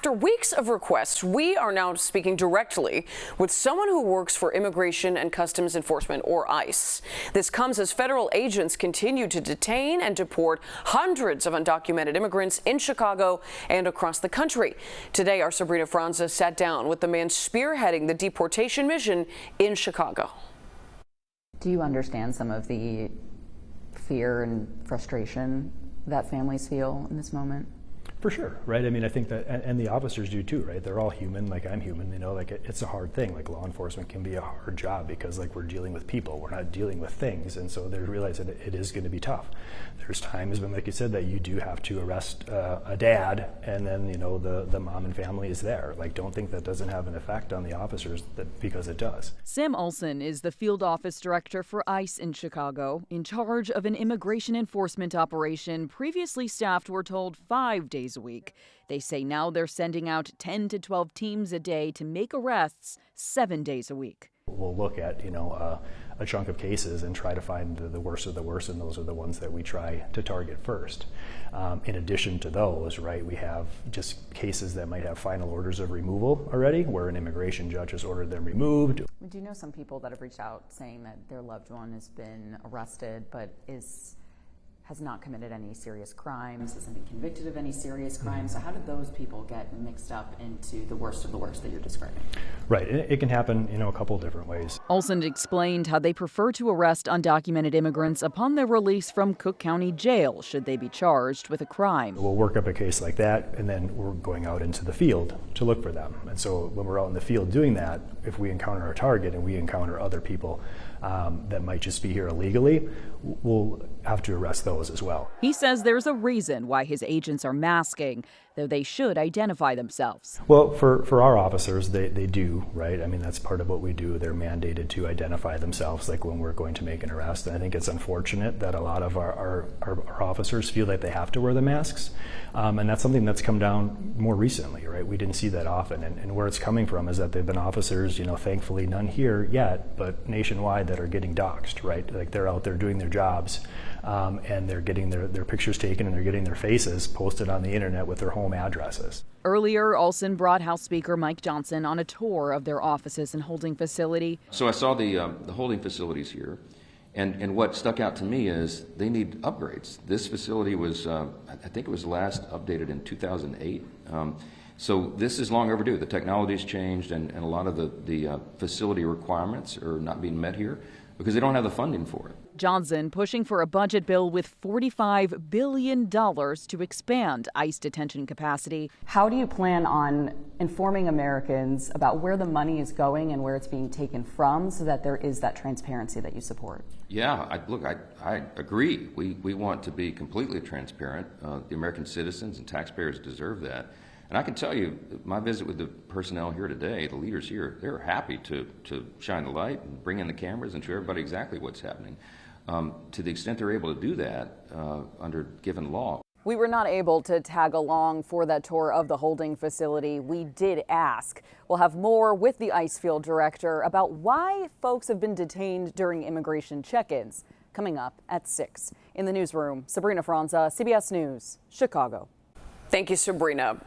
After weeks of requests, we are now speaking directly with someone who works for Immigration and Customs Enforcement, or ICE. This comes as federal agents continue to detain and deport hundreds of undocumented immigrants in Chicago and across the country. Today, our Sabrina Franza sat down with the man spearheading the deportation mission in Chicago. Do you understand some of the fear and frustration that families feel in this moment? For sure, right? I mean, I think that, and the officers do too, right? They're all human, like I'm human, you know, like it's a hard thing. Like law enforcement can be a hard job because like we're dealing with people, we're not dealing with things. And so they realize that it is going to be tough. There's times when, like you said, that you do have to arrest a dad and then, you know, the mom and family is there. Like, don't think that doesn't have an effect on the officers, because it does. Sam Olson is the field office director for ICE in Chicago, in charge of an immigration enforcement operation previously staffed, we're told, 5 days a week. They say now they're sending out 10 to 12 teams a day to make arrests 7 days a week. We'll look at, you know, a chunk of cases and try to find the worst of the worst, and those are the ones that we try to target first. In addition to those, right, we have just cases that might have final orders of removal already, where an immigration judge has ordered them removed. Do you know some people that have reached out saying that their loved one has been arrested but has not committed any serious crimes, hasn't been convicted of any serious crimes? So how did those people get mixed up into the worst of the worst that you're describing? Right, it can happen, you know, a couple different ways. Olson explained how they prefer to arrest undocumented immigrants upon their release from Cook County Jail, should they be charged with a crime. We'll work up a case like that, and then we're going out into the field to look for them. And so when we're out in the field doing that, if we encounter a target and we encounter other people that might just be here illegally, we'll have to arrest those as well. He says there's a reason why his agents are masking, though they should identify themselves. Well, for our officers, they do, right? I mean, that's part of what we do. They're mandated to identify themselves, like when we're going to make an arrest. And I think it's unfortunate that a lot of our officers feel that they have to wear the masks. And that's something that's come down more recently, right? We didn't see that often. And where it's coming from is that there have been officers, you know, thankfully none here yet, but nationwide, that are getting doxxed, right? Like they're out there doing their jobs, and they're getting their pictures taken, and they're getting their faces posted on the internet with their home addresses. Earlier, Olson brought House Speaker Mike Johnson on a tour of their offices and holding facility. So I saw the holding facilities here, and what stuck out to me is they need upgrades. This facility was, I think it was last updated in 2008. So this is long overdue. The technology's changed, and a lot of the facility requirements are not being met here because they don't have the funding for it. Johnson pushing for a budget bill with $45 billion to expand ICE detention capacity. How do you plan on informing Americans about where the money is going and where it's being taken from so that there is that transparency that you support? Yeah, I agree. We want to be completely transparent. The American citizens and taxpayers deserve that. And I can tell you, my visit with the personnel here today, the leaders here, they're happy to shine the light and bring in the cameras and show everybody exactly what's happening. To the extent they're able to do that under given law. We were not able to tag along for that tour of the holding facility. We did ask. We'll have more with the ICE field director about why folks have been detained during immigration check-ins, coming up at 6. In the newsroom, Sabrina Franza, CBS News, Chicago. Thank you, Sabrina.